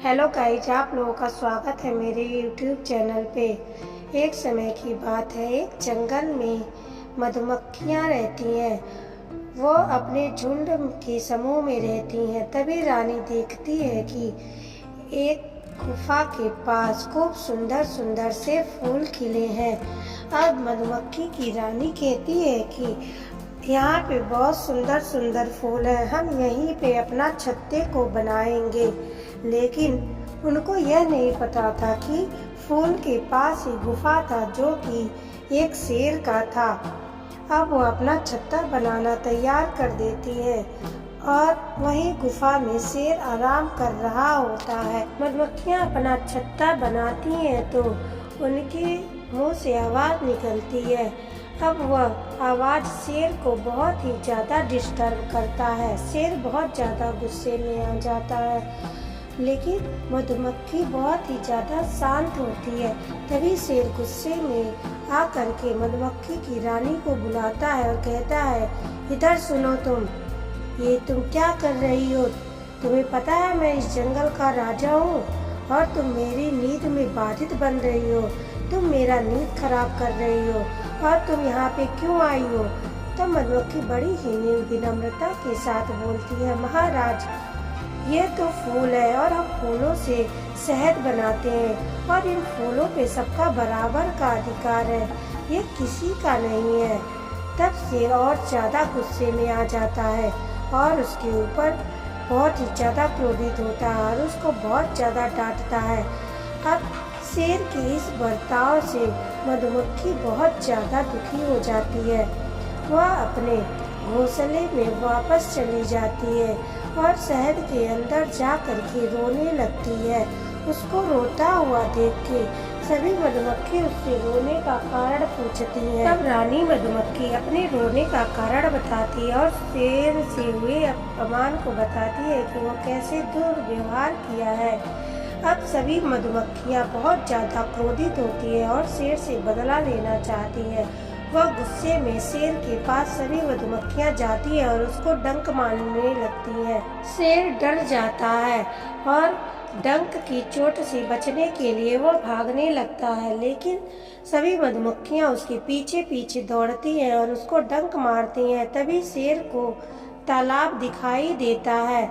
Hello guys, आप लोगों का स्वागत है मेरे यूट्यूब चैनल पे। एक समय की बात है, एक जंगल में मधुमक्खियाँ रहती हैं। वो अपने झुंड के समूह में रहती हैं। तभी रानी देखती है कि एक गुफा के पास खूब सुंदर सुंदर से फूल खिले हैं। अब मधुमक्खी की रानी कहती है कि यहाँ पे बहुत सुंदर सुंदर फूल हैं, हम यहीं पे अपना छत्ते को बनाएंगे। लेकिन उनको यह नहीं पता था कि फूल के पास ही गुफा था जो कि एक शेर का था। अब वो अपना छत्ता बनाना तैयार कर देती है और वहीं गुफा में शेर आराम कर रहा होता है। मधुमक्खियाँ अपना छत्ता बनाती हैं तो उनके मुंह से आवाज़ निकलती है। अब वह आवाज़ शेर को बहुत ही ज़्यादा डिस्टर्ब करता है। शेर बहुत ज़्यादा गुस्से में आ जाता है, लेकिन मधुमक्खी बहुत ही ज़्यादा शांत होती है। तभी शेर गुस्से में आकर के मधुमक्खी की रानी को बुलाता है और कहता है, इधर सुनो तुम क्या कर रही हो? तुम्हें पता है मैं इस जंगल का राजा हूँ और तुम मेरी नींद में बाधित बन रही हो। तुम मेरा नींद खराब कर रही हो और तुम यहाँ पे क्यों आई हो? तब मधुमक्खी बड़ी ही विनम्रता के साथ बोलती है, महाराज, ये तो फूल है और हम फूलों से शहद बनाते हैं और इन फूलों पे सबका बराबर का अधिकार है, ये किसी का नहीं है। तब शेर और ज़्यादा गुस्से में आ जाता है और उसके ऊपर बहुत ही ज़्यादा क्रोधित होता है और उसको बहुत ज़्यादा डांटता है। अब शेर के इस बर्ताव से मधुमक्खी बहुत ज़्यादा दुखी हो जाती है। वह अपने घोंसले में वापस चली जाती है और शहद के अंदर जा कर के रोने लगती है। उसको रोता हुआ देख के सभी मधुमक्खी उससे रोने का कारण पूछती हैं। तब रानी मधुमक्खी अपने रोने का कारण बताती है और शेर से हुए अपमान को बताती है कि वो कैसे दुर्व्यवहार किया है। अब सभी मधुमक्खियाँ बहुत ज़्यादा क्रोधित होती है और शेर से बदला लेना चाहती है। वह गुस्से में शेर के पास सभी मधुमक्खियाँ जाती है और उसको डंक मारने लगती है। शेर डर जाता है और डंक की चोट से बचने के लिए वो भागने लगता है, लेकिन सभी मधुमक्खियाँ उसके पीछे पीछे दौड़ती हैं और उसको डंक मारती हैं। तभी शेर को तालाब दिखाई देता है।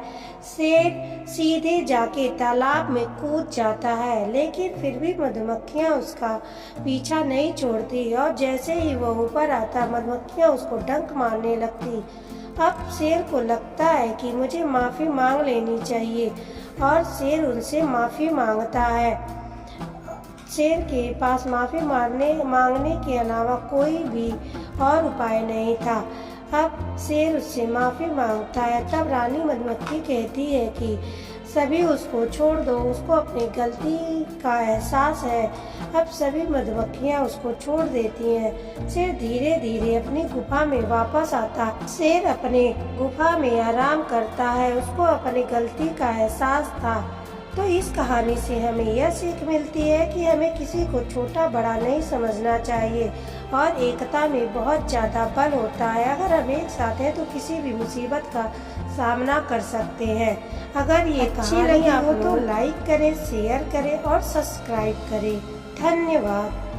शेर सीधे जाके तालाब में कूद जाता है, लेकिन फिर भी मधुमक्खियाँ उसका पीछा नहीं छोड़ती और जैसे ही वो ऊपर आता मधुमक्खियाँ उसको डंक मारने लगती। अब शेर को लगता है कि मुझे माफ़ी मांग लेनी चाहिए और शेर उनसे माफ़ी मांगता है। शेर के पास माफ़ी मांगने के अलावा कोई भी और उपाय नहीं था। अब शेर उससे माफ़ी मांगता है। तब रानी मधुमक्खी कहती है कि सभी उसको छोड़ दो, उसको अपनी गलती का एहसास है। अब सभी मधुमक्खियाँ उसको छोड़ देती हैं। शेर धीरे धीरे अपनी गुफा में वापस आता। शेर अपने गुफा में आराम करता है, उसको अपनी गलती का एहसास था। तो इस कहानी से हमें यह सीख मिलती है कि हमें किसी को छोटा बड़ा नहीं समझना चाहिए और एकता में बहुत ज़्यादा बल होता है। अगर हम एक साथ हैं तो किसी भी मुसीबत का सामना कर सकते हैं। अगर ये अच्छी लगी हो तो लाइक करें, शेयर करें और सब्सक्राइब करें। धन्यवाद।